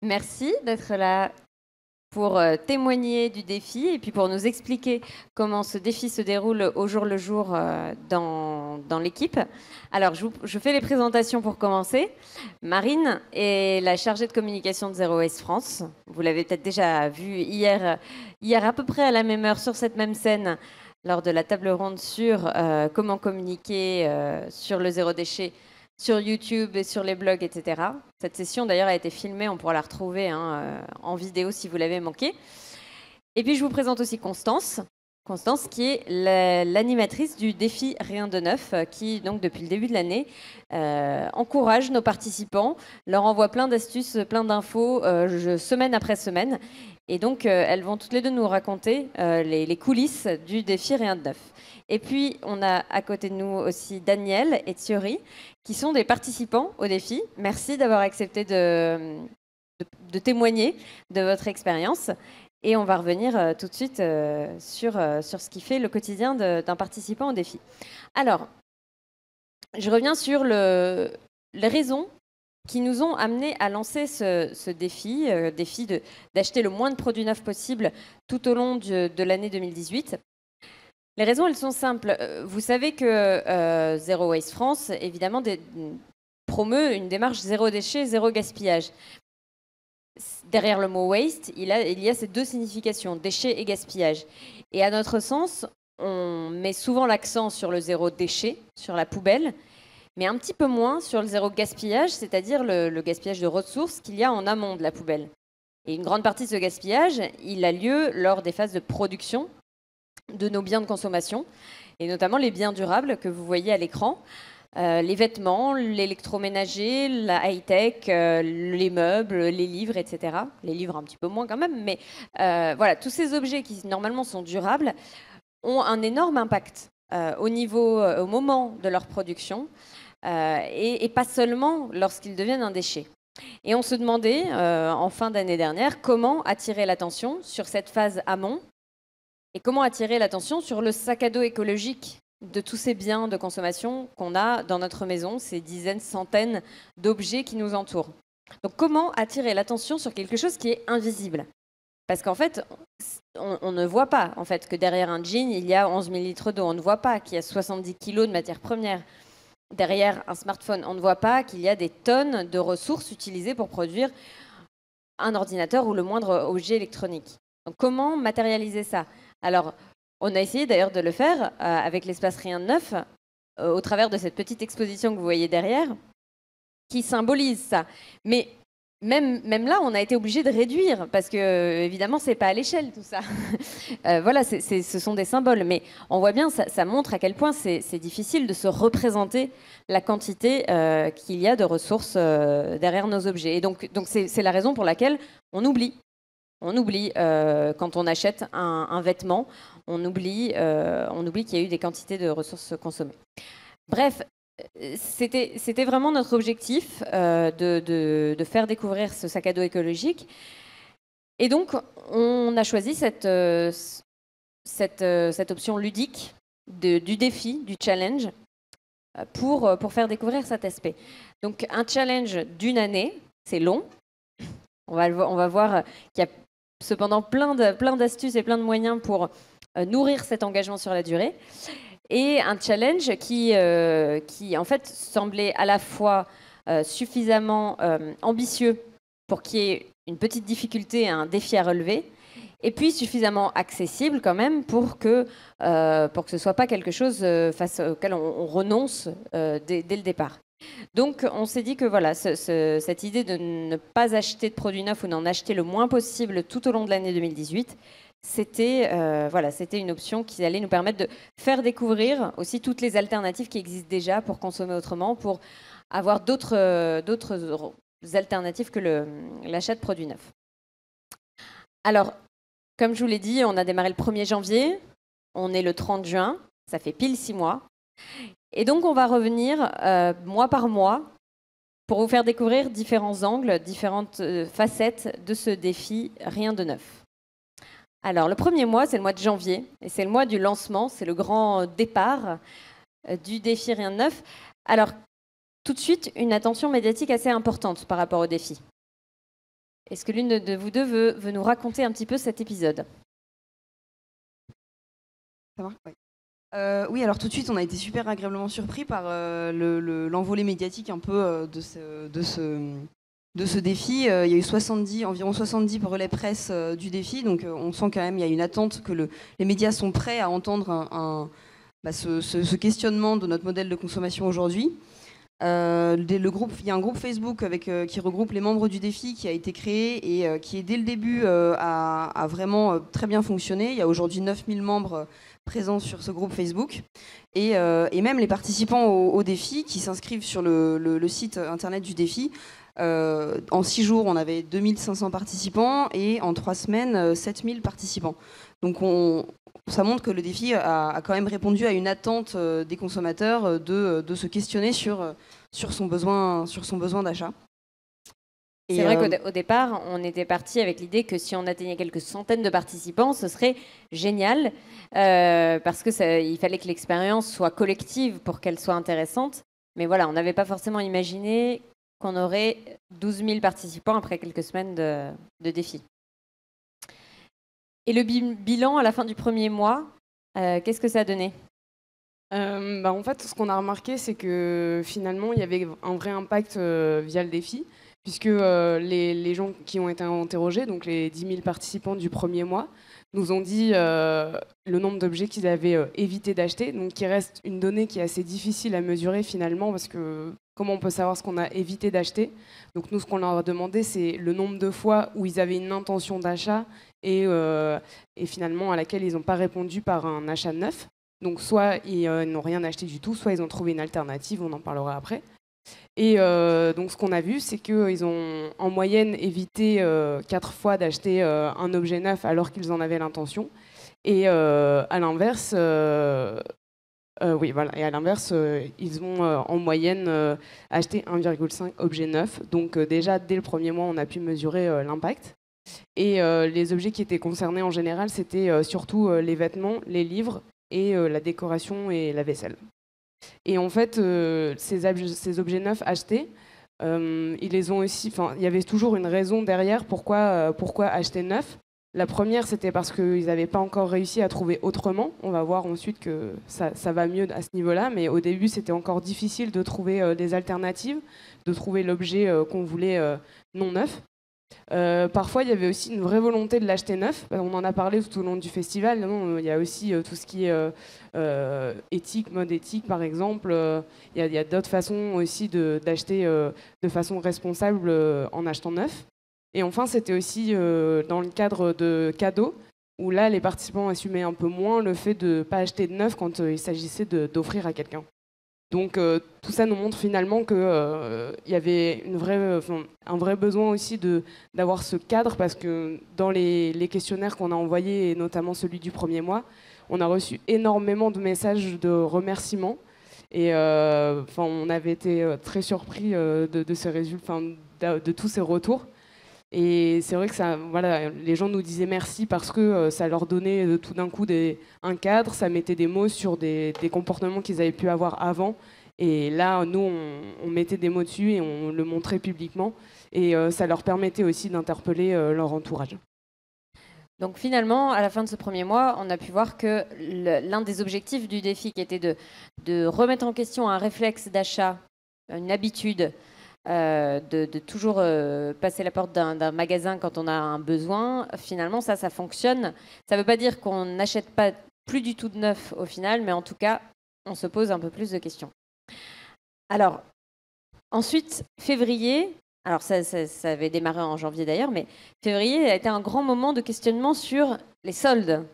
Merci d'être là pour témoigner du défi et puis pour nous expliquer comment ce défi se déroule au jour le jour dans l'équipe. Alors, je fais les présentations pour commencer. Marine est la chargée de communication de Zero Waste France. Vous l'avez peut-être déjà vu hier à peu près à la même heure sur cette même scène lors de la table ronde sur comment communiquer sur le zéro déchet sur YouTube et sur les blogs, etc. Cette session, d'ailleurs, a été filmée. On pourra la retrouver en vidéo si vous l'avez manqué. Et puis, je vous présente aussi Constance. Constance, qui est l'animatrice du défi Rien de Neuf, qui, donc, depuis le début de l'année, encourage nos participants, leur envoie plein d'astuces, plein d'infos, semaine après semaine. Et donc, elles vont toutes les deux nous raconter les coulisses du défi Rien de Neuf. Et puis, on a à côté de nous aussi Daniel et Thierry, qui sont des participants au défi. Merci d'avoir accepté de témoigner de votre expérience. Et on va revenir tout de suite sur ce qui fait le quotidien d'un participant au défi. Alors, je reviens sur les raisons qui nous ont amenés à lancer ce défi, d'acheter le moins de produits neufs possible tout au long de l'année 2018. Les raisons, elles sont simples. Vous savez que Zero Waste France, évidemment, promeut une démarche zéro déchet, zéro gaspillage. Derrière le mot waste, il y a ces deux significations, déchet et gaspillage. Et à notre sens, on met souvent l'accent sur le zéro déchet, sur la poubelle, mais un petit peu moins sur le zéro gaspillage, c'est-à-dire le gaspillage de ressources qu'il y a en amont de la poubelle. Et une grande partie de ce gaspillage, il a lieu lors des phases de production de nos biens de consommation, et notamment les biens durables que vous voyez à l'écran. Les vêtements, l'électroménager, la high-tech, les meubles, les livres, etc. Les livres un petit peu moins quand même, mais voilà, tous ces objets qui normalement sont durables ont un énorme impact au moment de leur production et pas seulement lorsqu'ils deviennent un déchet. Et on se demandait en fin d'année dernière comment attirer l'attention sur cette phase amont et comment attirer l'attention sur le sac à dos écologique de tous ces biens de consommation qu'on a dans notre maison, ces dizaines, centaines d'objets qui nous entourent. Donc comment attirer l'attention sur quelque chose qui est invisible? Parce qu'en fait, on ne voit pas en fait, que derrière un jean, il y a 11 000 litres d'eau. On ne voit pas qu'il y a 70 kilos de matières premières. Derrière un smartphone, on ne voit pas qu'il y a des tonnes de ressources utilisées pour produire un ordinateur ou le moindre objet électronique. Donc comment matérialiser ça? Alors, on a essayé d'ailleurs de le faire avec l'espace Rien de Neuf, au travers de cette petite exposition que vous voyez derrière, qui symbolise ça. Mais même là, on a été obligé de réduire, parce que évidemment, c'est pas à l'échelle tout ça. Voilà, ce sont des symboles, mais on voit bien, ça montre à quel point c'est difficile de se représenter la quantité qu'il y a de ressources derrière nos objets. Et donc c'est la raison pour laquelle on oublie. On oublie quand on achète un vêtement, on oublie qu'il y a eu des quantités de ressources consommées. Bref, c'était vraiment notre objectif de faire découvrir ce sac à dos écologique. Et donc, on a choisi cette option ludique du défi, du challenge, pour faire découvrir cet aspect. Donc, un challenge d'une année, c'est long. On va voir qu'il y a cependant plein d'astuces et plein de moyens pour nourrir cet engagement sur la durée. Et un challenge qui en fait semblait à la fois suffisamment ambitieux pour qu'il y ait une petite difficulté, un défi à relever, et puis suffisamment accessible quand même pour que ce soit pas quelque chose face auquel on renonce dès le départ. Donc, on s'est dit que voilà, cette idée de ne pas acheter de produits neufs ou d'en acheter le moins possible tout au long de l'année 2018, c'était une option qui allait nous permettre de faire découvrir aussi toutes les alternatives qui existent déjà pour consommer autrement, pour avoir d'autres alternatives que l'achat de produits neufs. Alors, comme je vous l'ai dit, on a démarré le 1er janvier, on est le 30 juin, ça fait pile 6 mois. Et donc, on va revenir mois par mois pour vous faire découvrir différents angles, différentes facettes de ce défi Rien de Neuf. Alors, le premier mois, c'est le mois de janvier, et c'est le mois du lancement, c'est le grand départ du défi Rien de Neuf. Alors, tout de suite, une attention médiatique assez importante par rapport au défi. Est-ce que l'une de vous deux veut nous raconter un petit peu cet épisode? Ça marche? Ouais. Oui, alors tout de suite, on a été super agréablement surpris par l'envolée médiatique un peu de ce défi. Il y a eu environ 70 relais presse du défi, donc on sent quand même il y a une attente que les médias sont prêts à entendre ce questionnement de notre modèle de consommation aujourd'hui. Il y a un groupe Facebook qui regroupe les membres du défi qui a été créé et qui, dès le début, a vraiment très bien fonctionné. Il y a aujourd'hui 9000 membres présents sur ce groupe Facebook. Et même les participants au défi qui s'inscrivent sur le site internet du défi. En 6 jours, on avait 2500 participants et en 3 semaines, 7000 participants. Donc ça montre que le défi a quand même répondu à une attente des consommateurs de se questionner sur son besoin d'achat. C'est vrai qu'au départ, on était parti avec l'idée que si on atteignait quelques centaines de participants, ce serait génial, parce qu'il fallait que l'expérience soit collective pour qu'elle soit intéressante. Mais voilà, on n'avait pas forcément imaginé qu'on aurait 12 000 participants après quelques semaines de défi. Et le bilan à la fin du premier mois, qu'est-ce que ça a donné? En fait, ce qu'on a remarqué, c'est que finalement, il y avait un vrai impact via le défi, puisque les gens qui ont été interrogés, donc les 10 000 participants du premier mois, nous ont dit le nombre d'objets qu'ils avaient évité d'acheter, donc qui reste une donnée qui est assez difficile à mesurer finalement, parce que comment on peut savoir ce qu'on a évité d'acheter? Donc nous, ce qu'on leur a demandé, c'est le nombre de fois où ils avaient une intention d'achat et finalement à laquelle ils n'ont pas répondu par un achat neuf. Donc soit ils n'ont rien acheté du tout, soit ils ont trouvé une alternative, on en parlera après. Et donc ce qu'on a vu, c'est qu'ils ont en moyenne évité 4 fois d'acheter un objet neuf alors qu'ils en avaient l'intention. Et à l'inverse, ils ont en moyenne acheté 1,5 objets neufs. Donc déjà, dès le premier mois, on a pu mesurer l'impact. Et les objets qui étaient concernés en général, c'était surtout les vêtements, les livres et la décoration et la vaisselle. Et en fait, ces objets neufs achetés, ils les ont aussi. Enfin, il y avait toujours une raison derrière pourquoi acheter neuf. La première, c'était parce qu'ils n'avaient pas encore réussi à trouver autrement. On va voir ensuite que ça va mieux à ce niveau-là, mais au début, c'était encore difficile de trouver des alternatives, de trouver l'objet qu'on voulait non neuf. Parfois, il y avait aussi une vraie volonté de l'acheter neuf. On en a parlé tout au long du festival. Il y a aussi tout ce qui est éthique, mode éthique, par exemple. Il y a d'autres façons aussi d'acheter de façon responsable en achetant neuf. Et enfin, c'était aussi dans le cadre de cadeaux, où là, les participants assumaient un peu moins le fait de ne pas acheter de neuf quand il s'agissait d'offrir à quelqu'un. Donc tout ça nous montre finalement qu'il y avait un vrai besoin aussi d'avoir ce cadre, parce que dans les questionnaires qu'on a envoyés, et notamment celui du premier mois, on a reçu énormément de messages de remerciements. Et on avait été très surpris de ces résultats, de tous ces retours. Et c'est vrai que les gens nous disaient merci parce que ça leur donnait tout d'un coup un cadre, ça mettait des mots sur des comportements qu'ils avaient pu avoir avant. Et là, nous, on mettait des mots dessus et on le montrait publiquement. Et ça leur permettait aussi d'interpeller leur entourage. Donc finalement, à la fin de ce premier mois, on a pu voir que l'un des objectifs du défi, qui était de remettre en question un réflexe d'achat, une habitude, de toujours passer la porte d'un magasin quand on a un besoin, finalement, ça fonctionne. Ça ne veut pas dire qu'on n'achète pas plus du tout de neuf au final, mais en tout cas, on se pose un peu plus de questions. Alors, ensuite, février, alors ça avait démarré en janvier d'ailleurs, mais février a été un grand moment de questionnement sur les soldes.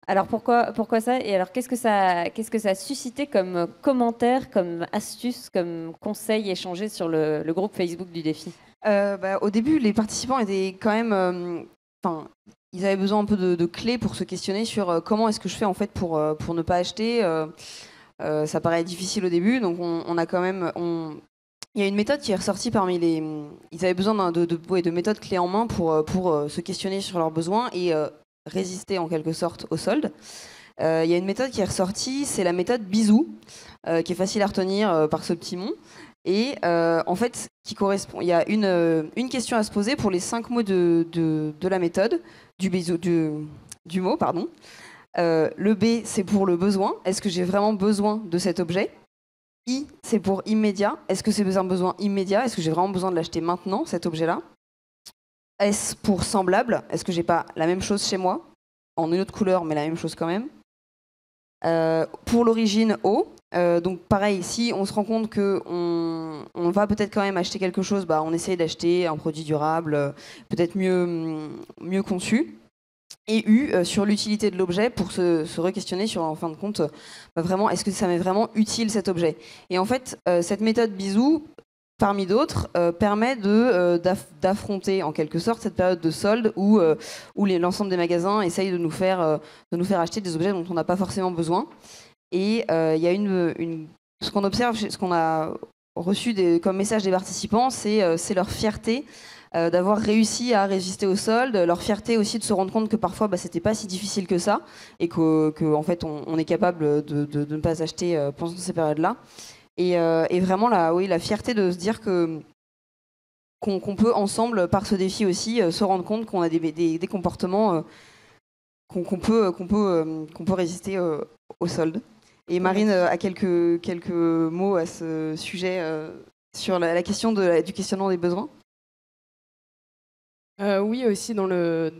Alors pourquoi ça? Et alors qu'est-ce que ça a suscité comme commentaires, comme astuces, comme conseils échangés sur le groupe Facebook du défi? Au début, les participants étaient quand même, ils avaient besoin un peu de clés pour se questionner sur comment est-ce que je fais en fait pour ne pas acheter. Ça paraît difficile au début, donc on a quand même. Il y a une méthode qui est ressortie parmi les. Ils avaient besoin de méthodes clés en main pour se questionner sur leurs besoins et résister en quelque sorte au solde. Il y a une méthode qui est ressortie, c'est la méthode bisou, qui est facile à retenir par ce petit mot. Et en fait, qui correspond, il y a une question à se poser pour les 5 mots de la méthode, du mot, pardon. Le B, c'est pour le besoin. Est-ce que j'ai vraiment besoin de cet objet? I, c'est pour immédiat. Est-ce que c'est un besoin immédiat? Est-ce que j'ai vraiment besoin de l'acheter maintenant, cet objet-là? S pour semblable. Est-ce que j'ai pas la même chose chez moi? En une autre couleur, mais la même chose quand même. Pour l'origine, O. Donc pareil, si on se rend compte qu'on va peut-être quand même acheter quelque chose, bah, on essaye d'acheter un produit durable, peut-être mieux conçu. Et U, sur l'utilité de l'objet, pour se re-questionner sur, en fin de compte, bah, vraiment, est-ce que ça m'est vraiment utile cet objet? Et en fait, cette méthode Bisou, parmi d'autres, permet d'affronter en quelque sorte cette période de solde où l'ensemble des magasins essayent de nous faire acheter des objets dont on n'a pas forcément besoin. Et il y a ce qu'on observe, ce qu'on a reçu comme message des participants, c'est leur fierté d'avoir réussi à résister au solde, leur fierté aussi de se rendre compte que parfois c'était pas si difficile que ça et que en fait on est capable de ne pas acheter pendant ces périodes-là. Et vraiment la fierté de se dire qu'on peut ensemble, par ce défi aussi, se rendre compte qu'on a des comportements qu'on peut résister au solde. Et Marine a quelques mots à ce sujet sur la question du questionnement des besoins. Oui, aussi dans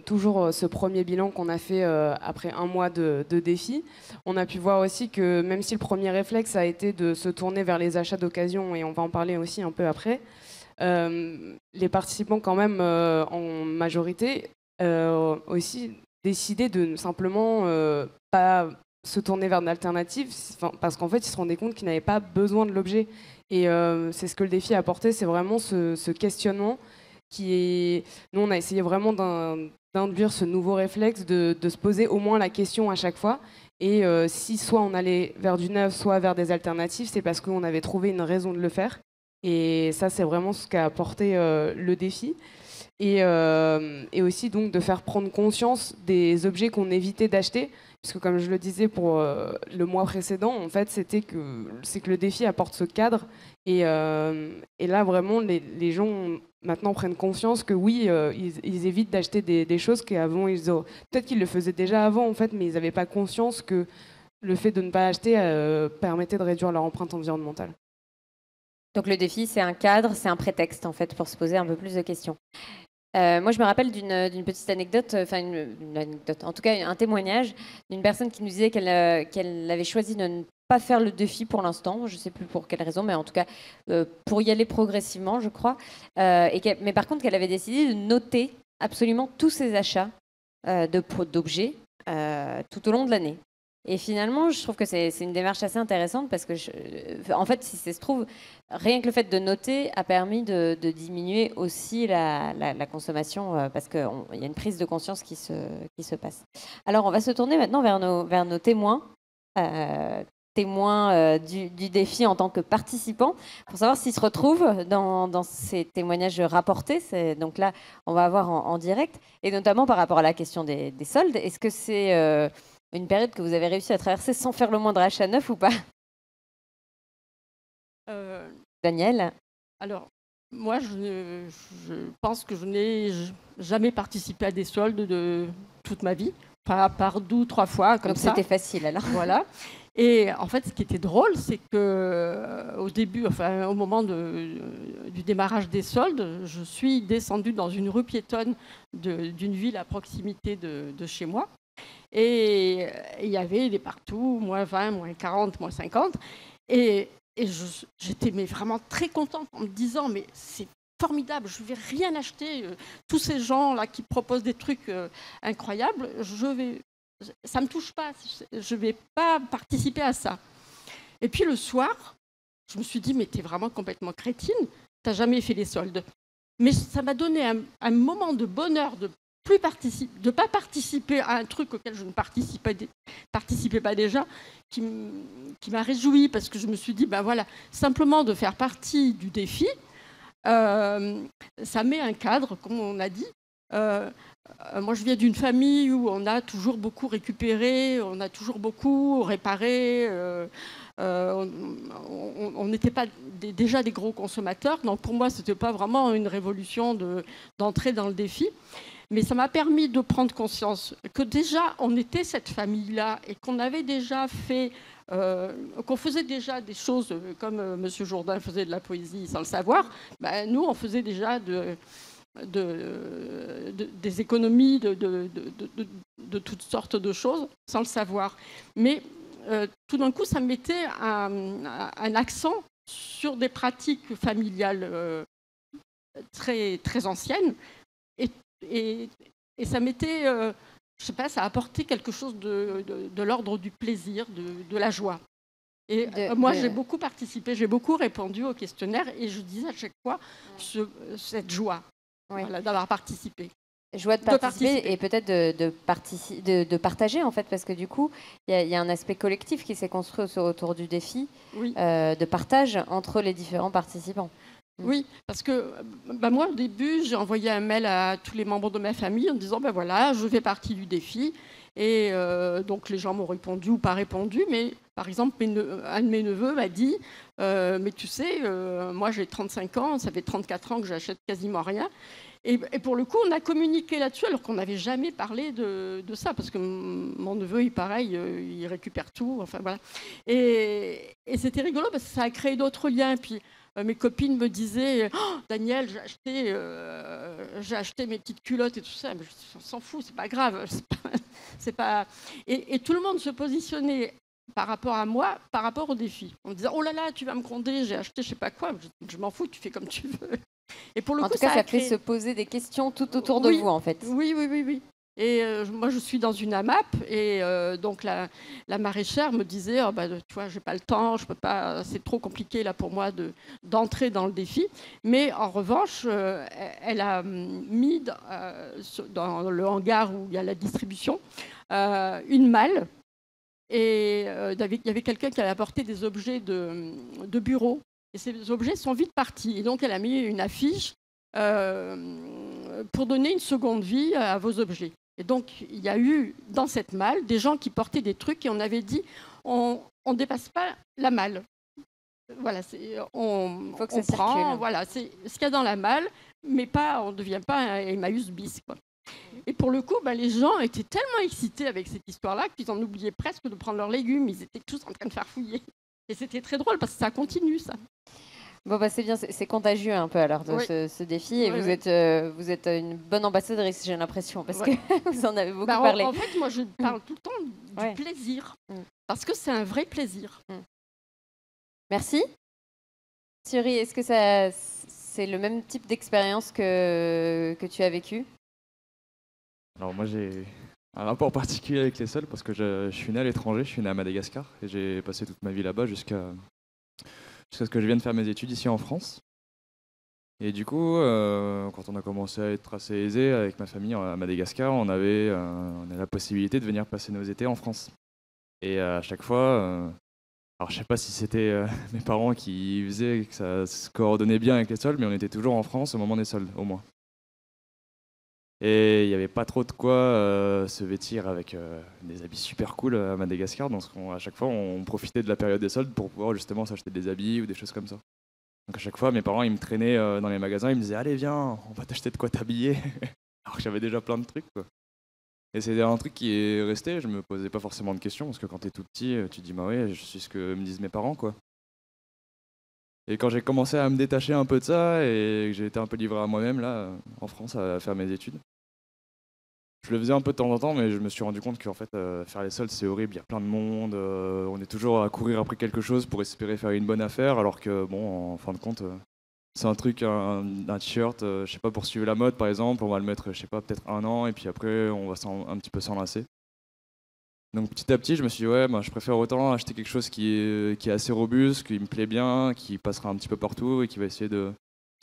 toujours ce premier bilan qu'on a fait après un mois de défi, on a pu voir aussi que même si le premier réflexe a été de se tourner vers les achats d'occasion, et on va en parler aussi un peu après, les participants quand même en majorité aussi décidaient de simplement pas se tourner vers une alternative, parce qu'en fait ils se rendaient compte qu'ils n'avaient pas besoin de l'objet. Et c'est ce que le défi a apporté, c'est vraiment ce questionnement nous, on a essayé vraiment d'induire ce nouveau réflexe de se poser au moins la question à chaque fois. Et si soit on allait vers du neuf, soit vers des alternatives, c'est parce qu'on avait trouvé une raison de le faire. Et ça, c'est vraiment ce qu'a apporté le défi. Et aussi donc de faire prendre conscience des objets qu'on évitait d'acheter. Puisque comme je le disais pour le mois précédent, en fait, c'est que le défi apporte ce cadre. Et là, vraiment, les gens maintenant prennent conscience que oui, ils évitent d'acheter des choses qu'avant, peut-être qu'ils le faisaient déjà avant, en fait, mais ils n'avaient pas conscience que le fait de ne pas acheter permettait de réduire leur empreinte environnementale. Donc le défi, c'est un cadre, c'est un prétexte, en fait, pour se poser un peu plus de questions. Moi, je me rappelle d'une petite anecdote, enfin une anecdote, en tout cas un témoignage d'une personne qui nous disait qu'elle avait choisi de ne pas faire le défi pour l'instant, je ne sais plus pour quelle raison, mais en tout cas pour y aller progressivement, je crois, mais par contre qu'elle avait décidé de noter absolument tous ses achats d'objets tout au long de l'année. Et finalement, je trouve que c'est une démarche assez intéressante parce que, en fait, si ça se trouve, rien que le fait de noter a permis de diminuer aussi la consommation parce qu'il y a une prise de conscience qui se passe. Alors, on va se tourner maintenant vers nos témoins, du défi en tant que participants, pour savoir s'ils se retrouvent dans ces témoignages rapportés. Donc là, on va avoir en direct, et notamment par rapport à la question des soldes. Est-ce que c'est une période que vous avez réussi à traverser sans faire le moindre achat neuf ou pas? Daniel? Alors, moi, je pense que je n'ai jamais participé à des soldes de toute ma vie, pas par 2 ou 3 fois comme donc ça. C'était facile alors. Voilà. Et en fait, ce qui était drôle, c'est que au début, enfin au moment du démarrage des soldes, je suis descendue dans une rue piétonne d'une ville à proximité de chez moi. Et il y avait des partout, moins 20, moins 40, moins 50. Et j'étais vraiment très contente en me disant, mais c'est formidable, je ne vais rien acheter. Tous ces gens-là qui proposent des trucs incroyables, ça ne me touche pas, je ne vais pas participer à ça. Et puis le soir, je me suis dit, mais tu es vraiment complètement crétine, tu n'as jamais fait les soldes. Mais ça m'a donné un moment de bonheur de ne pas participer à un truc auquel je ne participais pas déjà, qui m'a réjouie parce que je me suis dit, ben voilà, simplement de faire partie du défi, ça met un cadre, comme on a dit. Moi, je viens d'une famille où on a toujours beaucoup récupéré, on a toujours beaucoup réparé. on n'était pas déjà des gros consommateurs. Donc pour moi, ce n'était pas vraiment une révolution d'entrer dans le défi. Mais ça m'a permis de prendre conscience que déjà, on était cette famille-là et qu'on avait déjà fait, qu'on faisait déjà des choses comme M. Jourdain faisait de la poésie sans le savoir. Ben, nous, on faisait déjà des économies de toutes sortes de choses sans le savoir. Mais tout d'un coup, ça mettait un accent sur des pratiques familiales très, très anciennes. Et ça mettait, je sais pas, ça apportait quelque chose de l'ordre du plaisir, de la joie. Et moi, j'ai beaucoup participé, j'ai beaucoup répondu au questionnaire et je disais à chaque fois cette joie voilà, d'avoir participé. Joie de participer et peut-être de partager, en fait, parce que du coup, il y a un aspect collectif qui s'est construit autour du défi, de partage entre les différents participants. Oui, parce que moi, au début, j'ai envoyé un mail à tous les membres de ma famille en disant, voilà, je fais partie du défi. Et donc, les gens m'ont répondu ou pas répondu. Mais, par exemple, un de mes neveux m'a dit, mais tu sais, moi, j'ai 35 ans, ça fait 34 ans que j'achète quasiment rien. Et pour le coup, on a communiqué là-dessus alors qu'on n'avait jamais parlé de ça. Parce que mon neveu, pareil, il récupère tout. Enfin, voilà. Et c'était rigolo parce que ça a créé d'autres liens. Puis, mes copines me disaient Daniel, j'ai acheté mes petites culottes et tout ça. Mais on s'en fout, c'est pas grave. C'est pas... Et tout le monde se positionnait par rapport à moi, par rapport au défi. On me disait oh là là, tu vas me gronder, j'ai acheté je sais pas quoi. Je m'en fous, tu fais comme tu veux. Et pour le en coup, tout cas, ça fait se poser des questions tout autour de vous, en fait. Oui. Et moi, je suis dans une AMAP et donc la maraîchère me disait tu vois, j'ai pas le temps, je peux pas, c'est trop compliqué là pour moi d'entrer dans le défi. Mais en revanche, elle a mis dans le hangar où il y a la distribution une malle et il y avait quelqu'un qui avait apporté des objets de bureau. Et ces objets sont vite partis. Et donc, elle a mis une affiche pour donner une seconde vie à vos objets. Et donc, il y a eu dans cette malle des gens qui portaient des trucs et on avait dit on ne dépasse pas la malle. Voilà, on prend, voilà, c'est ce qu'il y a dans la malle, mais pas, on ne devient pas un Emmaüs bis, quoi. Et pour le coup, les gens étaient tellement excités avec cette histoire-là qu'ils en oubliaient presque de prendre leurs légumes. Ils étaient tous en train de farfouiller. Et c'était très drôle parce que ça continue, ça. Bon, c'est bien, c'est contagieux un peu alors de ce défi. Et vous êtes une bonne ambassadrice, j'ai l'impression, parce que vous en avez beaucoup parlé. En fait, moi, je parle tout le temps du plaisir, parce que c'est un vrai plaisir. Merci. Thierry, est-ce que c'est le même type d'expérience que tu as vécu? Alors moi, j'ai un rapport particulier avec les sols parce que je suis né à l'étranger, je suis né à Madagascar et j'ai passé toute ma vie là-bas jusqu'à ce que je vienne faire mes études ici en France. Et du coup, quand on a commencé à être assez aisé avec ma famille à Madagascar, on avait la possibilité de venir passer nos étés en France. Et à chaque fois, alors je sais pas si c'était mes parents qui faisaient que ça se coordonnait bien avec les soldes, mais on était toujours en France au moment des soldes, au moins. Et il n'y avait pas trop de quoi se vêtir avec des habits super cool à Madagascar. Donc à chaque fois, on profitait de la période des soldes pour pouvoir justement s'acheter des habits ou des choses comme ça. Donc à chaque fois, mes parents ils me traînaient dans les magasins, ils me disaient allez viens, on va t'acheter de quoi t'habiller. Alors que j'avais déjà plein de trucs, quoi. Et c'est un truc qui est resté. Je me posais pas forcément de questions parce que quand t'es tout petit, tu te dis bah ouais, je suis ce que me disent mes parents, quoi. Et quand j'ai commencé à me détacher un peu de ça et que j'ai été un peu livré à moi-même là en France à faire mes études. Je le faisais un peu de temps en temps, mais je me suis rendu compte qu'en fait, faire les soldes, c'est horrible. Il y a plein de monde. On est toujours à courir après quelque chose pour espérer faire une bonne affaire, alors que, bon, en fin de compte, c'est un truc, un t-shirt, je sais pas, pour suivre la mode, par exemple, on va le mettre, je sais pas, peut-être 1 an, et puis après, on va un petit peu s'enlacer. Donc petit à petit, je me suis dit, ouais, je préfère autant acheter quelque chose qui est assez robuste, qui me plaît bien, qui passera un petit peu partout, et qui va essayer de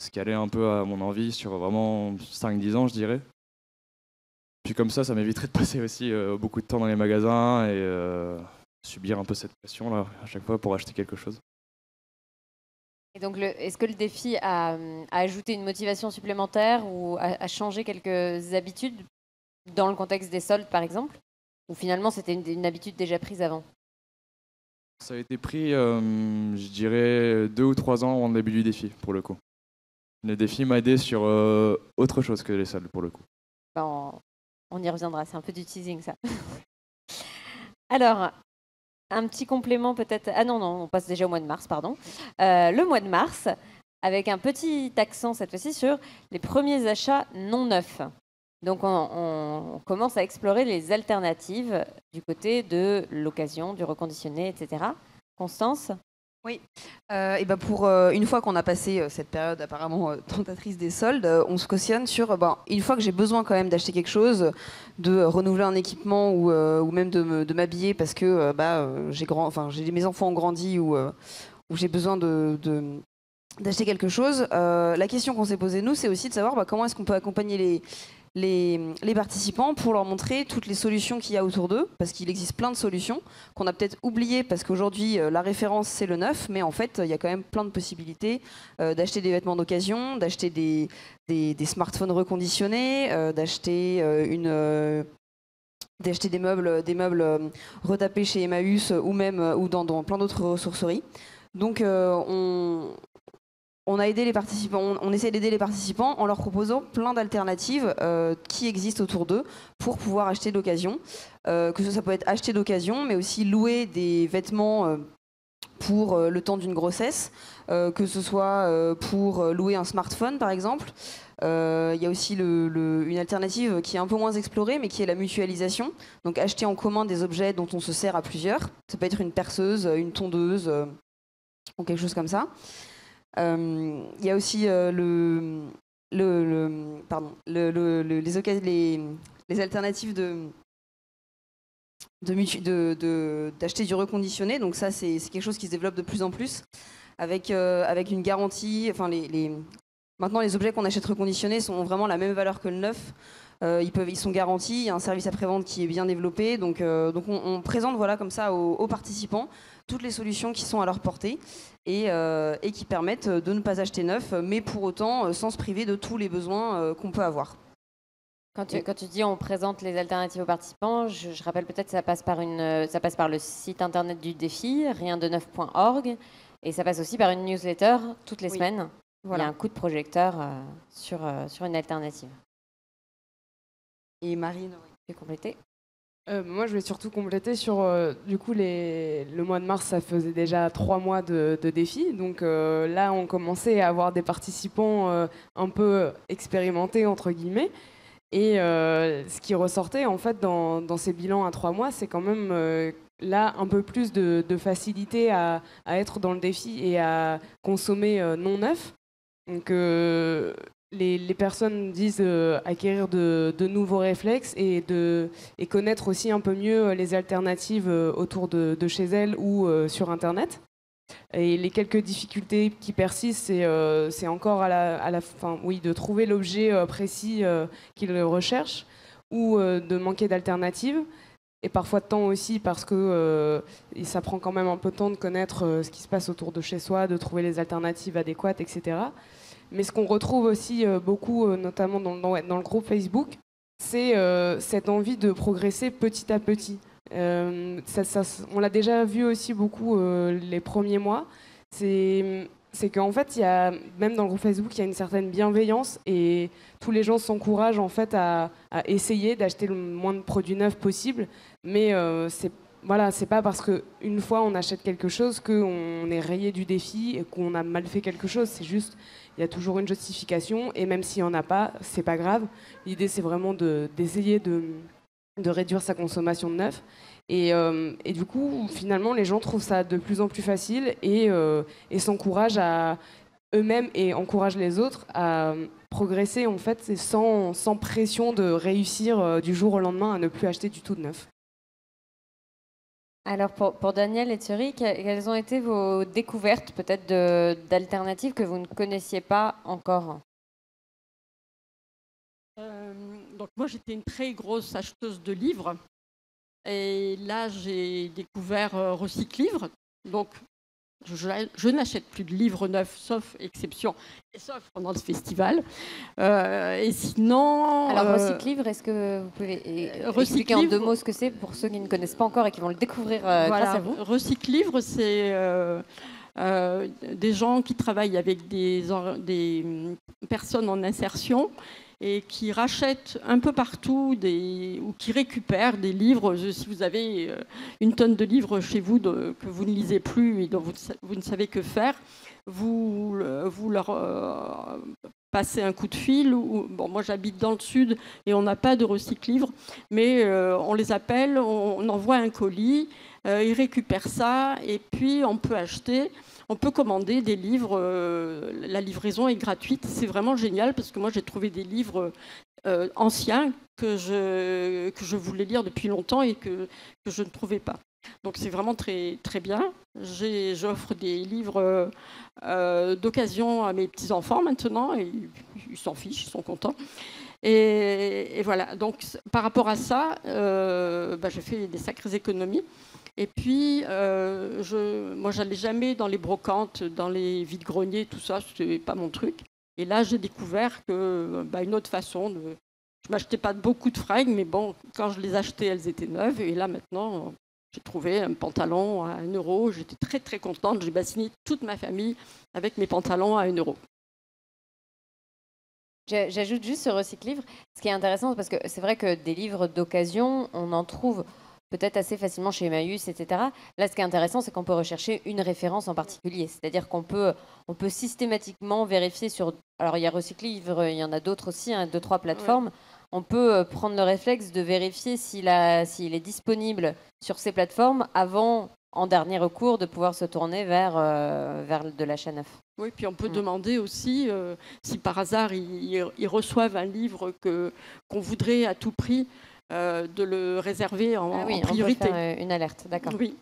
se caler un peu à mon envie sur vraiment 5-10 ans, je dirais. Puis comme ça m'éviterait de passer aussi beaucoup de temps dans les magasins et subir un peu cette pression là à chaque fois pour acheter quelque chose. Et donc, est-ce que le défi a ajouté une motivation supplémentaire ou a changé quelques habitudes dans le contexte des soldes, par exemple? Ou finalement, c'était une habitude déjà prise avant? Ça a été pris, je dirais, 2 ou 3 ans avant le début du défi, pour le coup. Le défi m'a aidé sur autre chose que les soldes, pour le coup. On y reviendra, c'est un peu du teasing, ça. Alors, un petit complément peut-être. Ah non, on passe déjà au mois de mars, pardon. Le mois de mars, avec un petit accent cette fois-ci sur les premiers achats non neufs. Donc, on commence à explorer les alternatives du côté de l'occasion, du reconditionné, etc. Constance ? Oui, et ben pour une fois qu'on a passé cette période apparemment tentatrice des soldes, on se cautionne sur une fois que j'ai besoin quand même d'acheter quelque chose, de renouveler un équipement ou même de m'habiller parce que mes enfants ont grandi ou j'ai besoin d'acheter quelque chose. La question qu'on s'est posée nous, c'est aussi de savoir comment est-ce qu'on peut accompagner les participants pour leur montrer toutes les solutions qu'il y a autour d'eux, parce qu'il existe plein de solutions qu'on a peut-être oubliées parce qu'aujourd'hui la référence c'est le neuf, mais en fait il y a quand même plein de possibilités d'acheter des vêtements d'occasion, d'acheter des smartphones reconditionnés, d'acheter des meubles retapés chez Emmaüs ou dans plein d'autres ressourceries. Donc on a aidé les participants, on essaie d'aider les participants en leur proposant plein d'alternatives qui existent autour d'eux pour pouvoir acheter d'occasion. Ça peut être acheter d'occasion, mais aussi louer des vêtements pour le temps d'une grossesse, que ce soit pour louer un smartphone par exemple. Il y a aussi une alternative qui est un peu moins explorée, mais qui est la mutualisation. Donc acheter en commun des objets dont on se sert à plusieurs. Ça peut être une perceuse, une tondeuse ou quelque chose comme ça. Il y a aussi les alternatives d'acheter du reconditionné. Donc ça, c'est quelque chose qui se développe de plus en plus avec une garantie. Maintenant, les objets qu'on achète reconditionnés ont vraiment la même valeur que le neuf. Ils sont garantis. Il y a un service après-vente qui est bien développé. Donc on présente comme ça aux participants toutes les solutions qui sont à leur portée et qui permettent de ne pas acheter neuf, mais pour autant sans se priver de tous les besoins qu'on peut avoir. Quand tu dis on présente les alternatives aux participants, je rappelle peut-être que ça passe par le site internet du défi, riendeneuf.org, et ça passe aussi par une newsletter toutes les semaines. Voilà. Il y a un coup de projecteur sur une alternative. Et Marine, tu veux compléter ? Moi, je vais surtout compléter sur, du coup, le mois de mars, ça faisait déjà 3 mois de défi. Donc là, on commençait à avoir des participants un peu expérimentés, entre guillemets. Et ce qui ressortait, en fait, dans ces bilans à 3 mois, c'est quand même là un peu plus de facilité à être dans le défi et à consommer non neuf. Donc les personnes disent acquérir de nouveaux réflexes et connaître aussi un peu mieux les alternatives autour de chez elles ou sur Internet. Et les quelques difficultés qui persistent, c'est encore à la fin, de trouver l'objet précis qu'ils recherchent ou de manquer d'alternatives. Et parfois de temps aussi parce que ça prend quand même un peu de temps de connaître ce qui se passe autour de chez soi, de trouver les alternatives adéquates, etc. Mais ce qu'on retrouve aussi beaucoup, notamment dans le groupe Facebook, c'est cette envie de progresser petit à petit. On l'a déjà vu aussi beaucoup les premiers mois. C'est qu'en fait, même dans le groupe Facebook, il y a une certaine bienveillance et tous les gens s'encouragent en fait à essayer d'acheter le moins de produits neufs possible. Mais c'est pas parce qu'une fois on achète quelque chose qu'on est rayé du défi et qu'on a mal fait quelque chose. C'est juste, il y a toujours une justification et même s'il n'y en a pas, c'est pas grave. L'idée, c'est vraiment d'essayer de réduire sa consommation de neuf. Et du coup, finalement, les gens trouvent ça de plus en plus facile et s'encouragent à eux-mêmes et encouragent les autres à progresser en fait, sans pression de réussir du jour au lendemain à ne plus acheter du tout de neuf. Alors pour Daniel et Thierry, quelles ont été vos découvertes peut-être d'alternatives que vous ne connaissiez pas encore ? Donc moi j'étais une très grosse acheteuse de livres et là j'ai découvert Recyclivre. Donc Je n'achète plus de livres neufs, sauf exception, et sauf pendant le festival. Et sinon... Alors, Recyclivre, est-ce que vous pouvez expliquer en 2 mots ce que c'est pour ceux qui ne connaissent pas encore et qui vont le découvrir grâce à vous? Recyclivre, c'est des gens qui travaillent avec des personnes en insertion et qui rachètent un peu partout ou qui récupèrent des livres. Si vous avez une tonne de livres chez vous que vous ne lisez plus et dont vous ne savez que faire, vous leur passez un coup de fil. Bon, moi, j'habite dans le sud et on n'a pas de Recyclivre, mais on les appelle, on envoie un colis, ils récupèrent ça et puis on peut commander des livres. La livraison est gratuite. C'est vraiment génial parce que moi, j'ai trouvé des livres anciens que je voulais lire depuis longtemps et que je ne trouvais pas. Donc, c'est vraiment très, très bien. J'offre des livres d'occasion à mes petits-enfants maintenant et ils s'en fichent, ils sont contents. Et voilà. Donc, par rapport à ça, j'ai fait des sacrées économies. Et puis, moi, j'allais jamais dans les brocantes, dans les vides-greniers, tout ça, c'était pas mon truc. Et là, j'ai découvert que une autre façon de... Je m'achetais pas beaucoup de fringues, mais bon, quand je les achetais, elles étaient neuves. Et là, maintenant, j'ai trouvé un pantalon à 1 euro. J'étais très, très contente. J'ai bassiné toute ma famille avec mes pantalons à 1 euro. J'ajoute juste ce Recyclivre. Ce qui est intéressant, parce que c'est vrai que des livres d'occasion, on en trouve peut-être assez facilement chez Emmaüs, etc. Là, ce qui est intéressant, c'est qu'on peut rechercher une référence en particulier. C'est-à-dire qu'on peut systématiquement vérifier sur... Alors, il y a Recyclivre, il y en a d'autres aussi, 2-3 plateformes. Ouais. On peut prendre le réflexe de vérifier s'il est disponible sur ces plateformes avant, en dernier recours, de pouvoir se tourner vers de l'achat neuf. Oui, puis on peut demander aussi, si par hasard ils reçoivent un livre qu'on voudrait à tout prix, de le réserver en priorité. On peut faire une alerte, d'accord. Oui.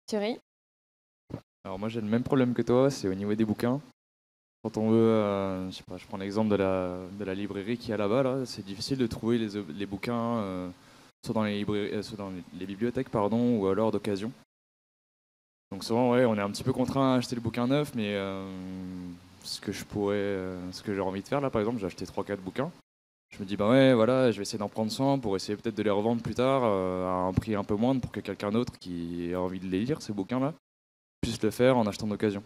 Thierry ? Alors moi j'ai le même problème que toi, c'est au niveau des bouquins. Quand on veut, je prends l'exemple de la librairie qui est là-bas, là, c'est difficile de trouver les bouquins soit dans les bibliothèques, ou alors d'occasion. Donc souvent, ouais, on est un petit peu contraint à acheter le bouquin neuf, mais ce que j'ai envie de faire là, par exemple, j'ai acheté 3-4 bouquins. Je me dis, je vais essayer d'en prendre soin pour essayer peut-être de les revendre plus tard à un prix un peu moindre pour que quelqu'un d'autre qui a envie de les lire, ces bouquins-là, puisse le faire en achetant d'occasion.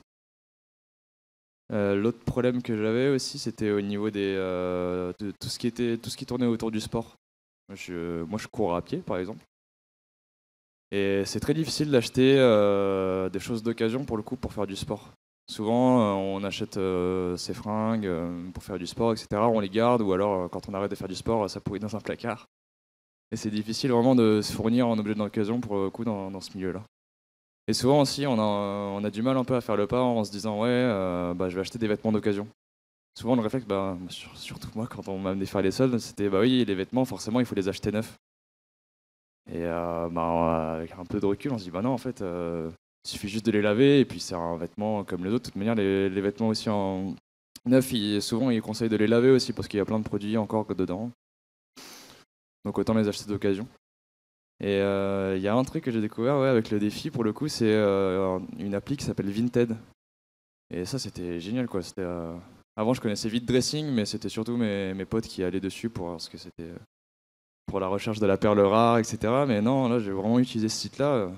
L'autre problème que j'avais aussi, c'était au niveau de tout ce qui tournait autour du sport. Moi, je cours à pied, par exemple. Et c'est très difficile d'acheter des choses d'occasion pour le coup pour faire du sport. Souvent, on achète ses fringues pour faire du sport, etc. On les garde, ou alors quand on arrête de faire du sport, ça pourrit dans un placard. Et c'est difficile vraiment de se fournir en objet d'occasion pour le coup dans ce milieu-là. Et souvent aussi, on a du mal un peu à faire le pas en se disant je vais acheter des vêtements d'occasion. Souvent le réflexe, surtout moi quand on m'a amené faire les soldes, c'était les vêtements forcément il faut les acheter neufs. Et avec un peu de recul, on se dit non en fait. Il suffit juste de les laver et puis c'est un vêtement comme les autres. De toute manière, les vêtements aussi en neuf, souvent ils conseillent de les laver aussi parce qu'il y a plein de produits encore dedans. Donc autant les acheter d'occasion. Et il y a un truc que j'ai découvert avec le défi pour le coup, c'est une appli qui s'appelle Vinted. Et ça c'était génial quoi. Avant je connaissais vite Dressing, mais c'était surtout mes potes qui allaient dessus pour voir ce que c'était pour la recherche de la perle rare, etc. Mais non, là j'ai vraiment utilisé ce site-là.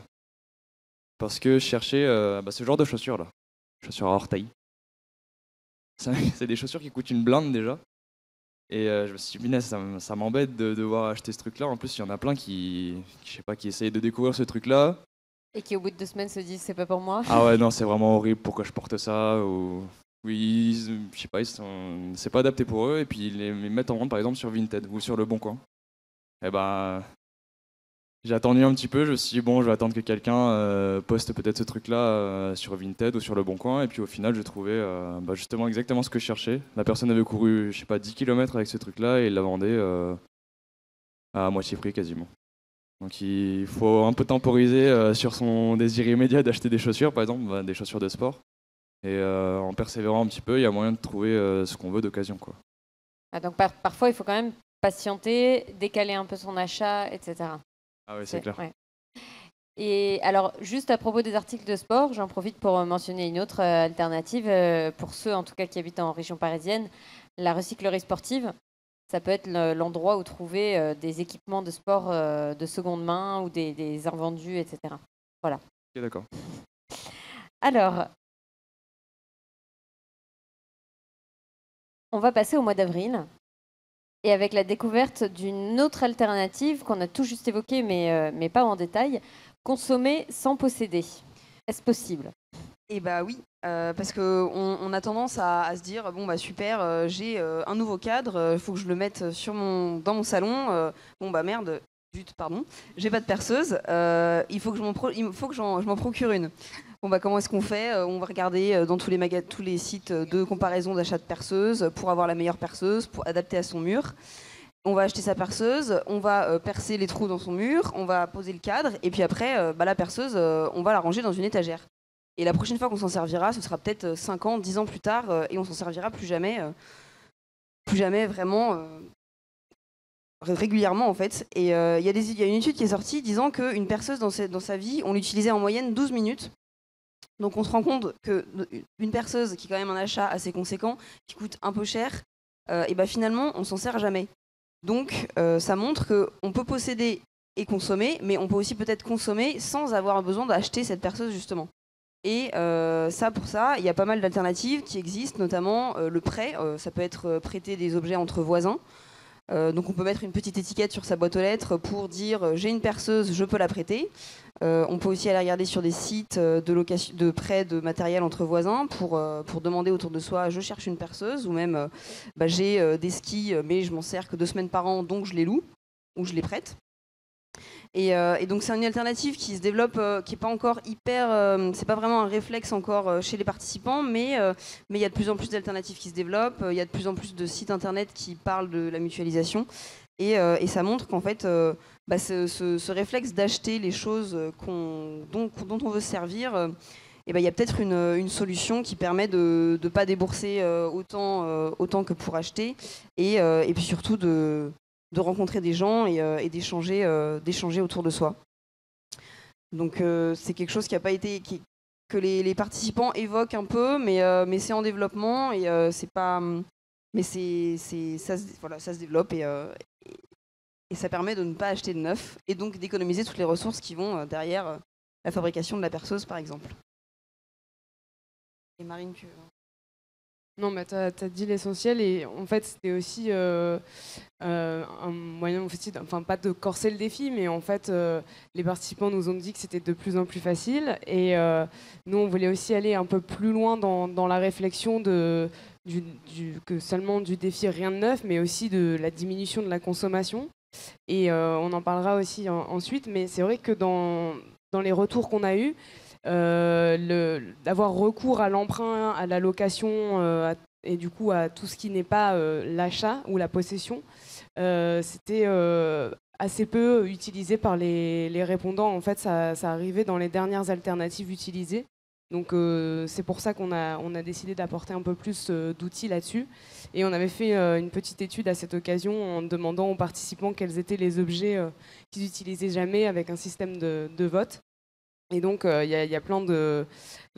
Parce que je cherchais ce genre de chaussures là, chaussures à orteils. C'est des chaussures qui coûtent une blinde déjà. Et je me suis dit, ça m'embête de devoir acheter ce truc là. En plus, il y en a plein qui essayent de découvrir ce truc là. Et qui au bout de 2 semaines se disent c'est pas pour moi. Ah ouais, non, c'est vraiment horrible, pourquoi je porte ça ou... Oui, je sais pas, c'est pas adapté pour eux. Et puis ils les mettent en vente par exemple sur Vinted ou sur Le Bon Coin. Et j'ai attendu un petit peu, je me suis dit je vais attendre que quelqu'un poste peut-être ce truc-là sur Vinted ou sur Le Bon Coin. Et puis au final, j'ai trouvé justement exactement ce que je cherchais. La personne avait couru, 10 km avec ce truc-là et il la vendait à moitié prix quasiment. Donc il faut un peu temporiser sur son désir immédiat d'acheter des chaussures, par exemple, des chaussures de sport. Et en persévérant un petit peu, il y a moyen de trouver ce qu'on veut d'occasion, quoi. Ah, donc parfois, il faut quand même patienter, décaler un peu son achat, etc. Ah oui, c'est clair. Ouais. Et alors, juste à propos des articles de sport, j'en profite pour mentionner une autre alternative pour ceux, en tout cas, qui habitent en région parisienne, la recyclerie sportive. Ça peut être l'endroit où trouver des équipements de sport de seconde main ou des invendus, etc. Voilà. Ok, d'accord. Alors, on va passer au mois d'avril. Et avec la découverte d'une autre alternative qu'on a tout juste évoquée, mais pas en détail, consommer sans posséder. Est-ce possible? Et bah oui, parce qu'on a tendance à se dire bon bah super, j'ai un nouveau cadre, il faut que je le mette dans mon salon. Bon bah merde, pardon, j'ai pas de perceuse, il faut que je m'en procure une. Bon bah comment est-ce qu'on fait? On va regarder dans tous les sites de comparaison d'achat de perceuses pour avoir la meilleure perceuse, pour adapter à son mur. On va acheter sa perceuse, on va percer les trous dans son mur, on va poser le cadre, et puis après, la perceuse, on va la ranger dans une étagère. Et la prochaine fois qu'on s'en servira, ce sera peut-être 5 ans, 10 ans plus tard, et on s'en servira plus jamais vraiment régulièrement en fait. Et il y a une étude qui est sortie disant qu'une perceuse dans sa vie, on l'utilisait en moyenne 12 minutes. Donc on se rend compte qu'une perceuse qui est quand même un achat assez conséquent, qui coûte un peu cher, et ben finalement on s'en sert jamais. Donc ça montre qu'on peut posséder et consommer, mais on peut aussi peut-être consommer sans avoir besoin d'acheter cette perceuse justement. Et pour ça, il y a pas mal d'alternatives qui existent, notamment le prêt. Ça peut être prêter des objets entre voisins. Donc on peut mettre une petite étiquette sur sa boîte aux lettres pour dire j'ai une perceuse, je peux la prêter. On peut aussi aller regarder sur des sites de prêt de matériel entre voisins pour demander autour de soi je cherche une perceuse, ou même j'ai des skis mais je m'en sers que 2 semaines par an donc je les loue ou je les prête. Et donc c'est une alternative qui se développe, qui n'est pas encore hyper, c'est pas vraiment un réflexe encore chez les participants, mais il y a de plus en plus d'alternatives qui se développent, il y a de plus en plus de sites internet qui parlent de la mutualisation, et ça montre qu'en fait ce réflexe d'acheter les choses dont on veut se servir, il y a peut-être une solution qui permet de ne pas débourser autant que pour acheter, et puis surtout de rencontrer des gens et d'échanger autour de soi. Donc c'est quelque chose qui a pas été que les participants évoquent un peu, mais c'est en développement, et c'est pas mais ça se développe, et ça permet de ne pas acheter de neuf et donc d'économiser toutes les ressources qui vont derrière la fabrication de la perceuse par exemple. Et Marine, Non, mais tu as dit l'essentiel, et en fait c'était aussi un moyen, enfin pas de corser le défi, mais en fait les participants nous ont dit que c'était de plus en plus facile, et nous on voulait aussi aller un peu plus loin dans la réflexion que seulement du défi rien de neuf, mais aussi de la diminution de la consommation, et on en parlera aussi ensuite, mais c'est vrai que dans les retours qu'on a eus, d'avoir recours à l'emprunt, à la location et du coup à tout ce qui n'est pas l'achat ou la possession, c'était assez peu utilisé par les répondants. En fait, ça arrivait dans les dernières alternatives utilisées. Donc c'est pour ça qu'on a décidé d'apporter un peu plus d'outils là-dessus. Et on avait fait une petite étude à cette occasion en demandant aux participants quels étaient les objets qu'ils n'utilisaient jamais, avec un système de vote. Et donc, il y a plein de...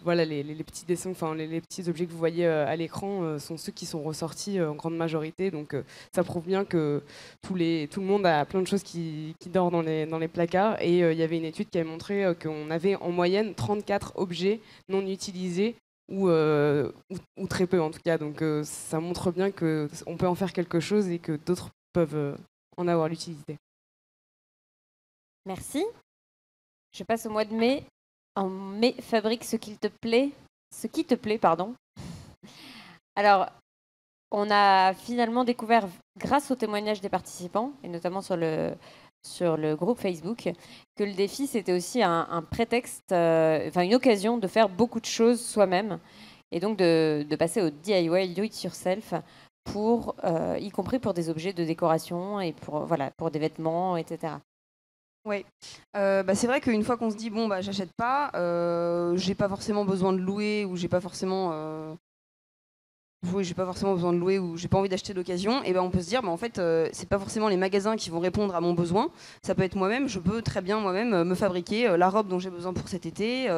Voilà, les petits dessins, enfin, les petits objets que vous voyez à l'écran sont ceux qui sont ressortis en grande majorité. Donc, ça prouve bien que tout le monde a plein de choses qui dorment dans les placards. Et il y avait une étude qui avait montré qu'on avait en moyenne 34 objets non utilisés, ou très peu en tout cas. Donc, ça montre bien qu'on peut en faire quelque chose et que d'autres peuvent en avoir l'utilité. Merci. Je passe au mois de mai. En mai, fabrique ce qui te plaît, pardon. Alors, on a finalement découvert, grâce aux témoignages des participants, et notamment sur le groupe Facebook, que le défi, c'était aussi un prétexte, une occasion de faire beaucoup de choses soi-même, et donc de passer au DIY, do it yourself, y compris pour des objets de décoration et pour des vêtements, etc. Oui, c'est vrai qu'une fois qu'on se dit bon bah j'achète pas, j'ai pas forcément besoin de louer, ou j'ai pas forcément oui, j'ai pas forcément besoin de louer ou j'ai pas envie d'acheter d'occasion, et ben on peut se dire, en fait, c'est pas forcément les magasins qui vont répondre à mon besoin. Ça peut être moi-même. Je peux très bien moi-même me fabriquer la robe dont j'ai besoin pour cet été.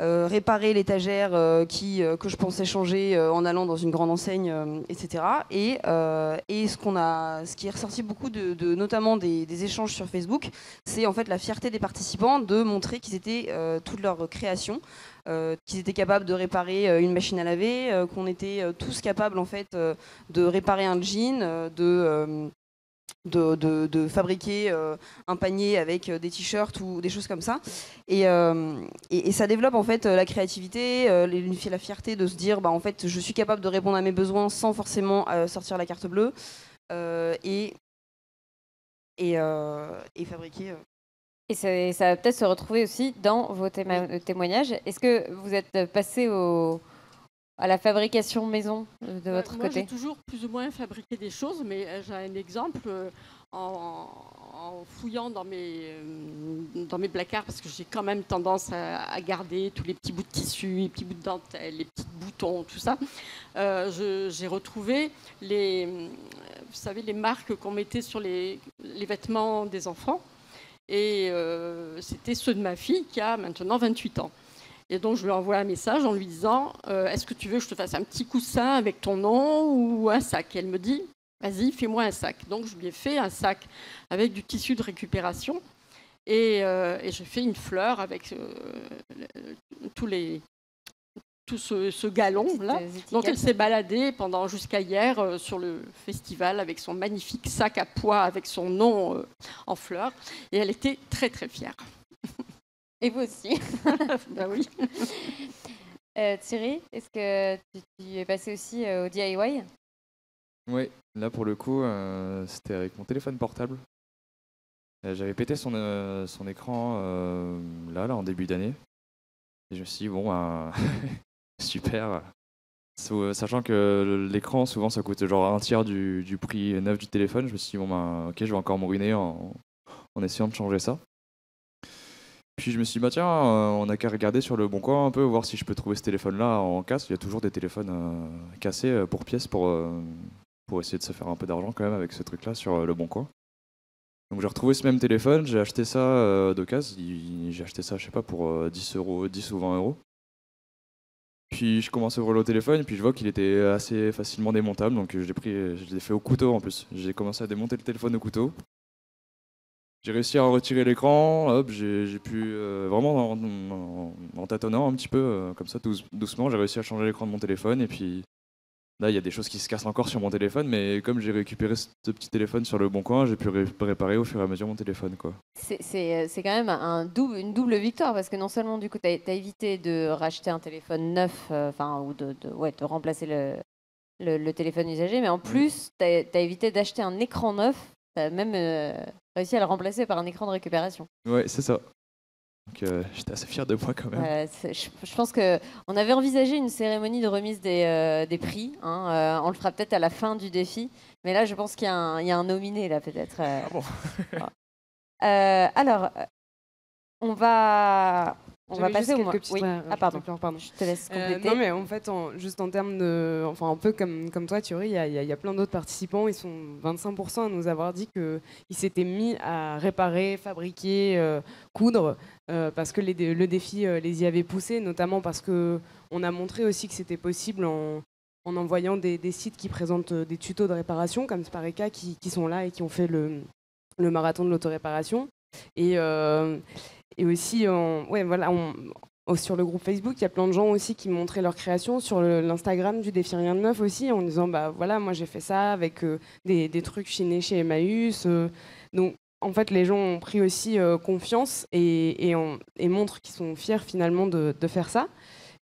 Réparer l'étagère que je pensais changer en allant dans une grande enseigne, etc. Et ce qui est ressorti beaucoup notamment des échanges sur Facebook, c'est en fait la fierté des participants de montrer qu'ils étaient toute leur création, qu'ils étaient capables de réparer une machine à laver, qu'on était tous capables en fait de réparer un jean, de fabriquer un panier avec des t-shirts ou des choses comme ça. Et ça développe en fait la créativité, la fierté de se dire en fait je suis capable de répondre à mes besoins sans forcément sortir la carte bleue et fabriquer. Et ça va peut-être se retrouver aussi dans vos témoignages. Est-ce que vous êtes passé à la fabrication maison de votre moi, côté? J'ai toujours plus ou moins fabriqué des choses, mais j'ai un exemple en fouillant dans mes placards, parce que j'ai quand même tendance à garder tous les petits bouts de tissu, les petits bouts de dentelle, les petits boutons, tout ça. J'ai retrouvé vous savez, les marques qu'on mettait sur les vêtements des enfants. Et c'était ceux de ma fille qui a maintenant 28 ans. Et donc, je lui envoie un message en lui disant est-ce que tu veux que je te fasse un petit coussin avec ton nom ou un sac? Et elle me dit vas-y, fais-moi un sac. Donc, je lui ai fait un sac avec du tissu de récupération et j'ai fait une fleur avec tout ce galon-là. Donc, elle s'est baladée jusqu'à hier sur le festival avec son magnifique sac à pois avec son nom en fleurs. Et elle était très, très fière. Et vous aussi. Ben oui. Thierry, est-ce que tu es passé aussi au DIY? Oui, là pour le coup, c'était avec mon téléphone portable. J'avais pété son écran là en début d'année. Et je me suis dit, super. Sachant que l'écran, souvent, ça coûte genre un tiers du prix neuf du téléphone. Je me suis dit, ok, je vais encore me ruiner en essayant de changer ça. Puis je me suis dit, tiens, on n'a qu'à regarder sur le Bon Coin un peu, voir si je peux trouver ce téléphone-là en casse. Il y a toujours des téléphones cassés pour pièces pour essayer de se faire un peu d'argent quand même avec ce truc-là sur le Bon Coin. Donc j'ai retrouvé ce même téléphone, j'ai acheté ça d'occasion. J'ai acheté ça, je sais pas, pour 10 ou 20 euros. Puis je commence à ouvrir le téléphone et puis je vois qu'il était assez facilement démontable. Donc je l'ai fait au couteau en plus. J'ai commencé à démonter le téléphone au couteau. J'ai réussi à retirer l'écran, hop, j'ai pu vraiment en tâtonnant un petit peu, comme ça doucement, j'ai réussi à changer l'écran de mon téléphone et puis là il y a des choses qui se cassent encore sur mon téléphone, mais comme j'ai récupéré ce petit téléphone sur le Bon Coin, j'ai pu réparer au fur et à mesure mon téléphone, quoi. C'est quand même une double victoire parce que non seulement du coup tu as évité de racheter un téléphone neuf, ou de remplacer le téléphone usagé, mais en plus tu as évité d'acheter un écran neuf. Tu as même réussi à le remplacer par un écran de récupération. Ouais, c'est ça. Donc j'étais assez fier de moi quand même. Je pense qu'on avait envisagé une cérémonie de remise des prix. On le fera peut-être à la fin du défi. Mais là, je pense qu'il y a un nominé, là, peut-être. Ah bon. Alors, on va passer au mois. Oui. Ah, pardon. Je te laisse compléter. Non, mais en fait, juste en termes de. Enfin, un peu comme toi, Thierry, il y a plein d'autres participants. Ils sont 25% à nous avoir dit qu'ils s'étaient mis à réparer, fabriquer, coudre, parce que le défi les y avait poussés, notamment parce qu'on a montré aussi que c'était possible en envoyant des sites qui présentent des tutos de réparation, comme Spareka, qui sont là et qui ont fait le marathon de l'autoréparation. Et aussi, sur le groupe Facebook, il y a plein de gens aussi qui montraient leur création sur l'Instagram du défi Rien de Neuf aussi, en disant moi j'ai fait ça avec des trucs chinés chez Emmaüs. Donc en fait, les gens ont pris aussi confiance et montrent qu'ils sont fiers finalement de faire ça.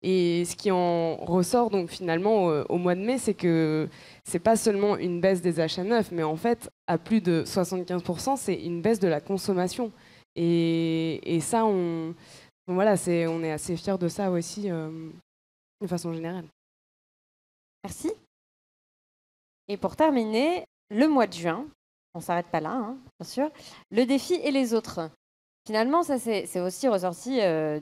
Et ce qui en ressort donc finalement au mois de mai, c'est que c'est pas seulement une baisse des achats neufs, mais en fait à plus de 75%, c'est une baisse de la consommation. Et ça, on est assez fiers de ça aussi, de façon générale. Merci. Et pour terminer, le mois de juin, on ne s'arrête pas là, bien sûr, le défi et les autres. Finalement, ça c'est aussi ressorti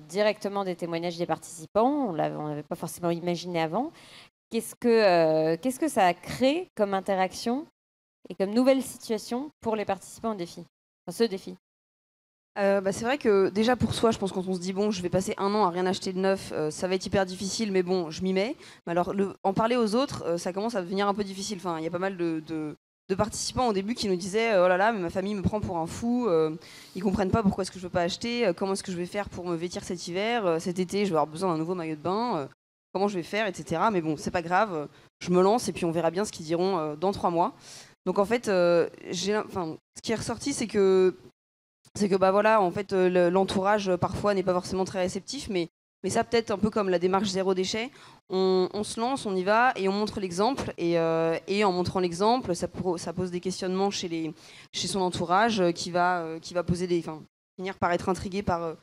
directement des témoignages des participants, on n'avait pas forcément imaginé avant. qu'est-ce que ça a créé comme interaction et comme nouvelle situation pour les participants au défi, enfin, ce défi? C'est vrai que déjà pour soi, je pense quand on se dit bon, je vais passer un an à rien acheter de neuf, ça va être hyper difficile, mais bon, je m'y mets. Mais alors en parler aux autres, ça commence à devenir un peu difficile. Enfin, il y a pas mal de participants au début qui nous disaient oh là là, mais ma famille me prend pour un fou, ils comprennent pas pourquoi est-ce que je veux pas acheter, comment est-ce que je vais faire pour me vêtir cet hiver, cet été, je vais avoir besoin d'un nouveau maillot de bain, comment je vais faire, etc. Mais bon, c'est pas grave, je me lance et puis on verra bien ce qu'ils diront dans 3 mois. Donc en fait, ce qui est ressorti, c'est que bah voilà, en fait, l'entourage parfois n'est pas forcément très réceptif, mais ça peut-être un peu comme la démarche zéro déchet. On se lance, on y va et on montre l'exemple. Et en montrant l'exemple, ça pose des questionnements chez son entourage qui va finir par être intrigué par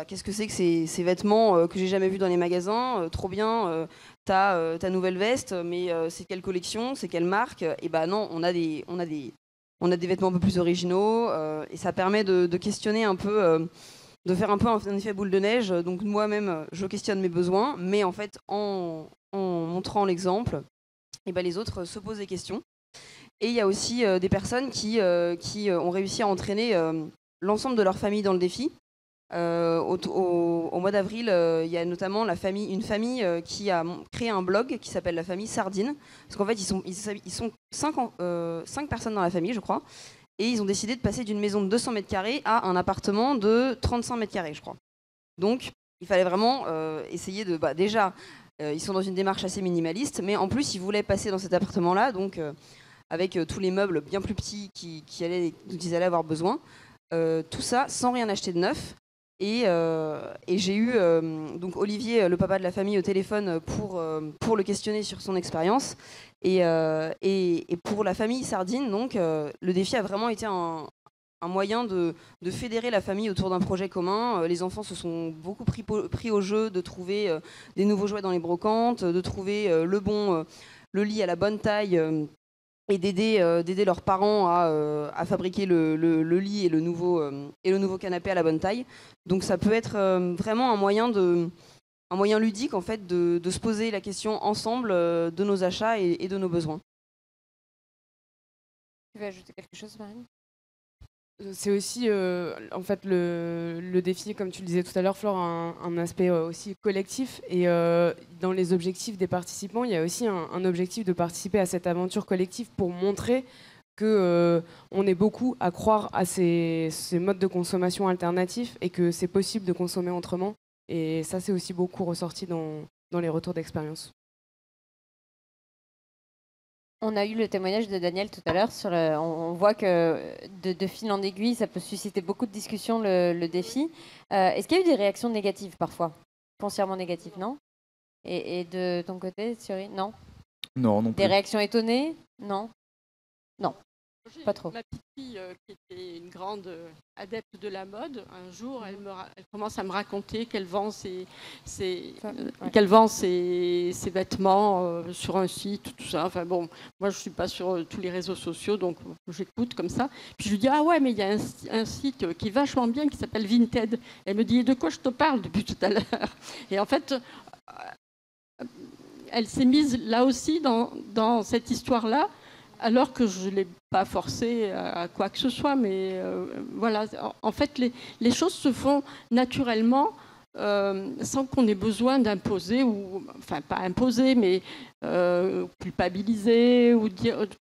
qu'est-ce que c'est que ces vêtements que j'ai jamais vus dans les magasins. Trop bien, ta nouvelle veste, mais c'est quelle collection, c'est quelle marque? Et bah non, on a des vêtements un peu plus originaux et ça permet de questionner un peu, de faire un peu un effet boule de neige. Donc moi-même, je questionne mes besoins, mais en fait, en montrant l'exemple, et ben, les autres se posent des questions. Et il y a aussi des personnes qui ont réussi à entraîner l'ensemble de leur famille dans le défi. Au mois d'avril, il y a notamment une famille qui a créé un blog qui s'appelle la famille Sardine. Parce qu'en fait, ils sont 5 personnes dans la famille, je crois. Et ils ont décidé de passer d'une maison de 200 mètres carrés à un appartement de 35 mètres carrés, je crois. Donc, il fallait vraiment essayer de... déjà, ils sont dans une démarche assez minimaliste, mais en plus, ils voulaient passer dans cet appartement-là, donc avec tous les meubles bien plus petits dont ils allaient avoir besoin. Tout ça sans rien acheter de neuf. Et j'ai eu donc Olivier, le papa de la famille, au téléphone pour le questionner sur son expérience. Et pour la famille Sardine, donc, le défi a vraiment été un moyen de fédérer la famille autour d'un projet commun. Les enfants se sont beaucoup pris au jeu de trouver des nouveaux jouets dans les brocantes, de trouver le lit à la bonne taille. Et d'aider leurs parents à fabriquer le lit et le nouveau canapé à la bonne taille. Donc ça peut être vraiment un moyen ludique en fait de se poser la question ensemble de nos achats et de nos besoins. Tu veux ajouter quelque chose, Marine? C'est aussi, en fait, le défi, comme tu le disais tout à l'heure, Flore, un aspect aussi collectif. Et dans les objectifs des participants, il y a aussi un objectif de participer à cette aventure collective pour montrer qu'on est beaucoup à croire à ces modes de consommation alternatifs et que c'est possible de consommer autrement. Et ça, c'est aussi beaucoup ressorti dans les retours d'expérience. On a eu le témoignage de Daniel tout à l'heure. On voit que de fil en aiguille, ça peut susciter beaucoup de discussions, le défi. Est-ce qu'il y a eu des réactions négatives parfois? Foncièrement négatives, non? Et de ton côté, Thierry? Non? Non, non plus. Des réactions étonnées? Non? Non, pas trop. Ma petite fille, qui était une grande adepte de la mode, un jour, elle commence à me raconter qu'elle vend ses vêtements sur un site, tout ça. Enfin bon, moi je suis pas sur tous les réseaux sociaux, donc j'écoute comme ça. Puis je lui dis ah ouais, mais il y a un site qui est vachement bien qui s'appelle Vinted. Elle me dit de quoi je te parle depuis tout à l'heure? Et en fait, elle s'est mise là aussi dans cette histoire-là. Alors que je ne l'ai pas forcée à quoi que ce soit, mais voilà. En fait, les choses se font naturellement sans qu'on ait besoin d'imposer, enfin pas imposer, mais culpabiliser ou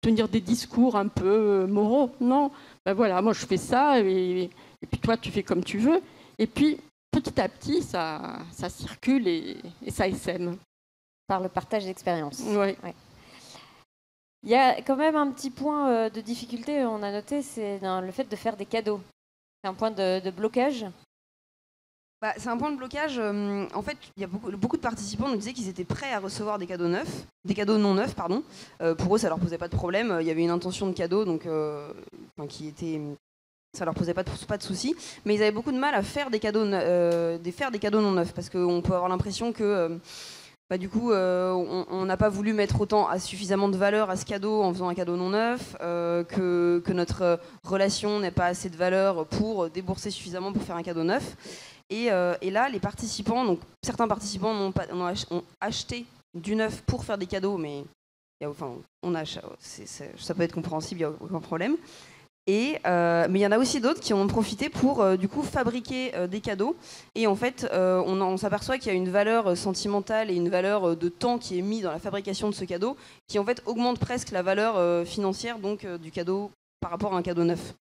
tenir des discours un peu moraux. Non, ben voilà, moi je fais ça et puis toi tu fais comme tu veux. Et puis petit à petit, ça circule et ça essaime. Par le partage d'expérience. Oui. Ouais. Il y a quand même un petit point de difficulté, on a noté, c'est dans le fait de faire des cadeaux. C'est un point de blocage? C'est un point de blocage. En fait, il y a beaucoup de participants nous disaient qu'ils étaient prêts à recevoir des cadeaux neufs, des cadeaux non neufs, pardon. Pour eux, ça leur posait pas de problème. Il y avait une intention de cadeau, donc ça leur posait pas de soucis. Mais ils avaient beaucoup de mal à faire des cadeaux non neufs, parce qu'on peut avoir l'impression que du coup, on n'a pas voulu mettre suffisamment de valeur à ce cadeau en faisant un cadeau non neuf, que notre relation n'a pas assez de valeur pour débourser suffisamment pour faire un cadeau neuf. Et là, les participants, donc certains participants ont acheté du neuf pour faire des cadeaux, mais ça peut être compréhensible, il n'y a aucun problème. Mais il y en a aussi d'autres qui en ont profité pour du coup fabriquer des cadeaux. Et en fait, on s'aperçoit qu'il y a une valeur sentimentale et une valeur de temps qui est mise dans la fabrication de ce cadeau, qui en fait augmente presque la valeur financière donc du cadeau par rapport à un cadeau neuf.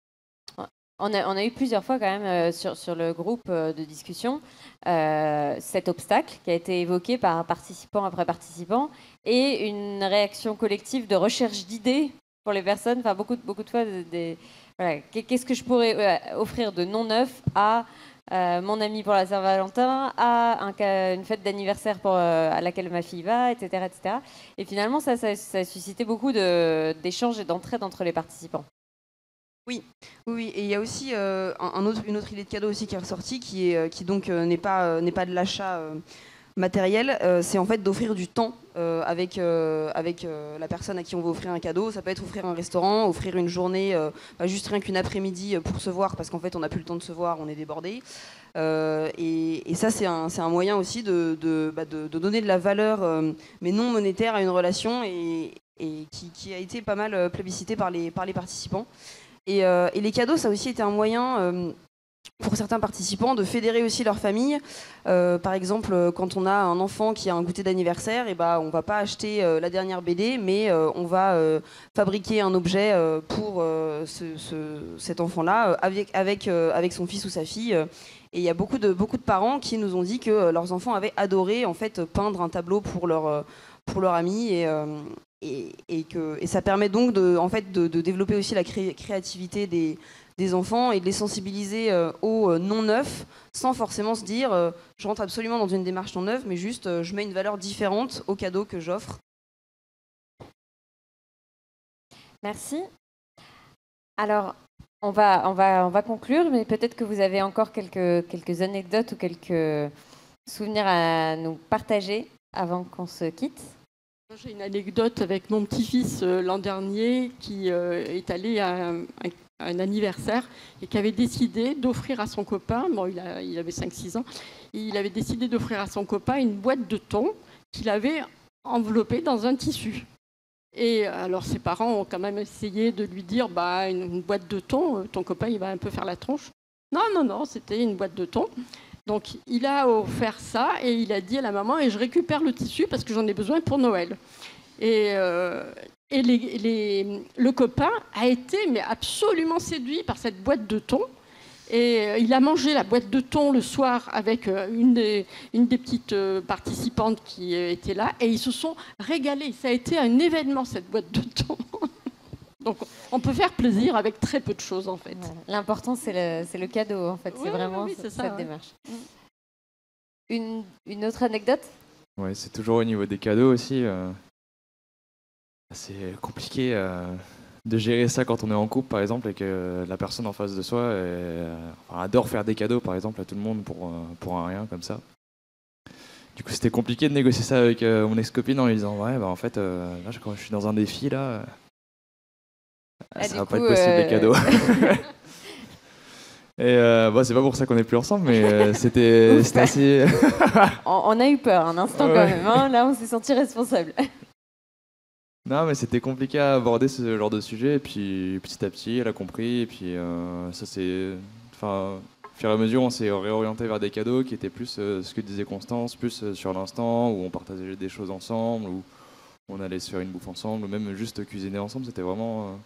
On a eu plusieurs fois quand même sur le groupe de discussion cet obstacle qui a été évoqué par participant après participant et une réaction collective de recherche d'idées pour les personnes. Enfin, beaucoup de fois, voilà, qu'est-ce que je pourrais offrir de non neuf à mon ami pour la Saint-Valentin, à une fête d'anniversaire à laquelle ma fille va, etc. etc. Et finalement, ça a suscité beaucoup d'échanges et d'entraide entre les participants. Oui, et il y a aussi une autre idée de cadeau aussi qui est ressortie, qui donc n'est pas de l'achat matériel, c'est en fait d'offrir du temps avec la personne à qui on veut offrir un cadeau. Ça peut être offrir un restaurant, offrir une journée, juste rien qu'une après-midi pour se voir, parce qu'en fait on n'a plus le temps de se voir, on est débordé. Et ça c'est un moyen aussi de donner de la valeur, mais non monétaire, à une relation et qui a été pas mal plébiscité par les participants. Et les cadeaux, ça a aussi été un moyen pour certains participants de fédérer aussi leur famille. Par exemple, quand on a un enfant qui a un goûter d'anniversaire, on ne va pas acheter la dernière BD, mais on va fabriquer un objet pour cet enfant-là avec son fils ou sa fille. Et il y a beaucoup de parents qui nous ont dit que leurs enfants avaient adoré en fait, peindre un tableau pour leur ami. Et ça permet donc de développer aussi la créativité des enfants et de les sensibiliser au non-neuf, sans forcément se dire je rentre absolument dans une démarche non-neuf, mais juste je mets une valeur différente au cadeau que j'offre. Merci. Alors, on va conclure, mais peut-être que vous avez encore quelques anecdotes ou quelques souvenirs à nous partager avant qu'on se quitte. J'ai une anecdote avec mon petit-fils l'an dernier qui est allé à un anniversaire et qui avait décidé d'offrir à son copain, il avait 5-6 ans, il avait décidé d'offrir à son copain une boîte de thon qu'il avait enveloppée dans un tissu. Et alors ses parents ont quand même essayé de lui dire une boîte de thon, ton copain il va un peu faire la tronche. Non, c'était une boîte de thon. Donc, il a offert ça et il a dit à la maman, et je récupère le tissu parce que j'en ai besoin pour Noël. Et le copain a été absolument séduit par cette boîte de thon. Et il a mangé la boîte de thon le soir avec une des petites participantes qui était là. Et ils se sont régalés. Ça a été un événement, cette boîte de thon. Donc, on peut faire plaisir avec très peu de choses, en fait. Voilà. L'important, c'est le cadeau, en fait. C'est vraiment cette démarche. Une autre anecdote ? Ouais, c'est toujours au niveau des cadeaux aussi. C'est compliqué de gérer ça quand on est en couple, par exemple, et que la personne en face de soi adore faire des cadeaux, par exemple, à tout le monde pour un rien, comme ça. Du coup, c'était compliqué de négocier ça avec mon ex-copine en lui disant « Ouais, en fait, là, quand je suis dans un défi, là... » ça va pas être possible les cadeaux. Et c'est pas pour ça qu'on est plus ensemble, mais c'était assez. On a eu peur un instant quand même. Hein. Là, on s'est senti responsable. Non, mais c'était compliqué à aborder ce genre de sujet. Et puis petit à petit, elle a compris. Et puis ça c'est, au fur et à mesure, on s'est réorienté vers des cadeaux qui étaient plus ce que disait Constance, plus sur l'instant, où on partageait des choses ensemble, où on allait se faire une bouffe ensemble, ou même juste cuisiner ensemble. C'était vraiment.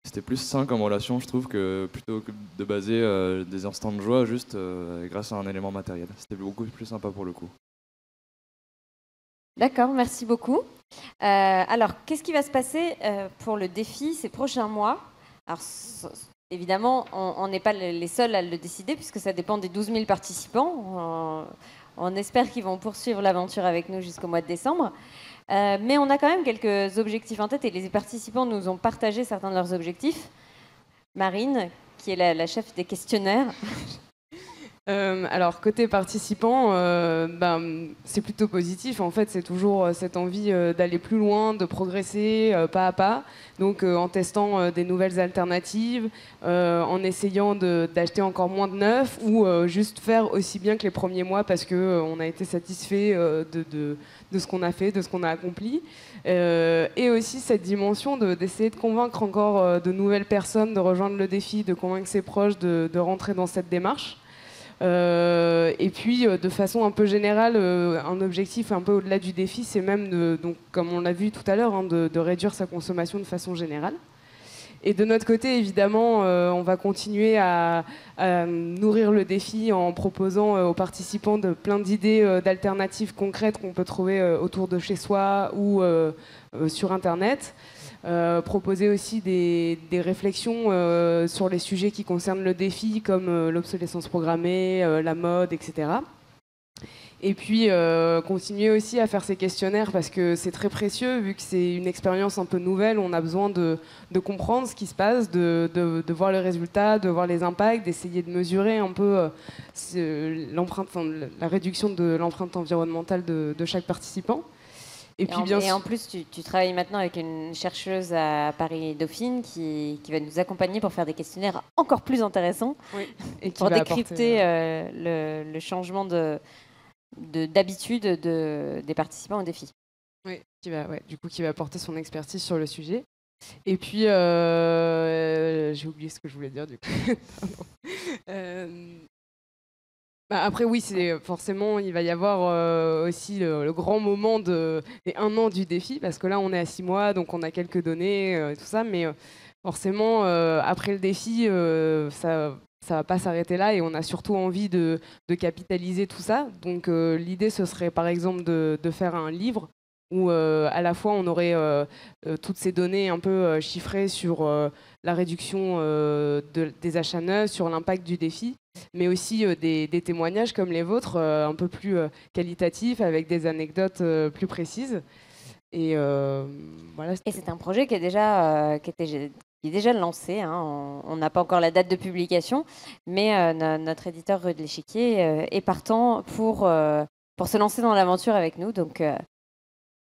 C'était plus sain comme relation, je trouve, que plutôt que de baser des instants de joie juste grâce à un élément matériel. C'était beaucoup plus sympa pour le coup. D'accord, merci beaucoup. Alors, qu'est-ce qui va se passer pour le défi ces prochains mois ? Alors, évidemment, on n'est pas les seuls à le décider puisque ça dépend des 12 000 participants. On espère qu'ils vont poursuivre l'aventure avec nous jusqu'au mois de décembre. Mais on a quand même quelques objectifs en tête et les participants nous ont partagé certains de leurs objectifs. Marine, qui est la chef des questionnaires. Alors, côté participants, c'est plutôt positif. En fait, c'est toujours cette envie d'aller plus loin, de progresser pas à pas. Donc, en testant des nouvelles alternatives, en essayant d'acheter encore moins de neuf ou juste faire aussi bien que les premiers mois parce qu'on a été satisfait de ce qu'on a fait, de ce qu'on a accompli. Et aussi cette dimension d'essayer de convaincre encore de nouvelles personnes de rejoindre le défi, de convaincre ses proches de rentrer dans cette démarche. Et puis, de façon un peu générale, un objectif un peu au-delà du défi, c'est même, donc, comme on l'a vu tout à l'heure, hein, de réduire sa consommation de façon générale. Et de notre côté, évidemment, on va continuer à nourrir le défi en proposant aux participants plein d'idées d'alternatives concrètes qu'on peut trouver autour de chez soi ou sur Internet. Proposer aussi des réflexions sur les sujets qui concernent le défi, comme l'obsolescence programmée, la mode, etc. Et puis, continuer aussi à faire ces questionnaires parce que c'est très précieux, vu que c'est une expérience un peu nouvelle, on a besoin de comprendre ce qui se passe, de voir les résultats, de voir les impacts, d'essayer de mesurer un peu la réduction de l'empreinte environnementale de chaque participant. Et en plus, tu travailles maintenant avec une chercheuse à Paris Dauphine qui va nous accompagner pour faire des questionnaires encore plus intéressants, oui, et pour décrypter le changement d'habitude des participants au défi. Oui, qui va apporter son expertise sur le sujet. Et puis, j'ai oublié ce que je voulais dire du coup. Après, oui, forcément, il va y avoir aussi le grand moment des 1 an du défi, parce que là, on est à 6 mois, donc on a quelques données, tout ça, mais forcément, après le défi, ça va pas s'arrêter là, et on a surtout envie de capitaliser tout ça. Donc, l'idée, ce serait par exemple de faire un livre où à la fois on aurait toutes ces données un peu chiffrées sur la réduction des achats neufs, sur l'impact du défi, mais aussi des témoignages comme les vôtres, un peu plus qualitatifs, avec des anecdotes plus précises. Et voilà. Et c'est un projet qui est déjà lancé. Hein. On n'a pas encore la date de publication, mais notre éditeur Rue de l'Échiquier est partant pour se lancer dans l'aventure avec nous. Donc,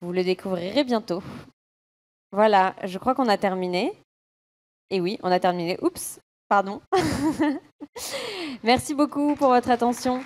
vous le découvrirez bientôt. Voilà, je crois qu'on a terminé. Et oui, on a terminé. Oups, pardon. Merci beaucoup pour votre attention.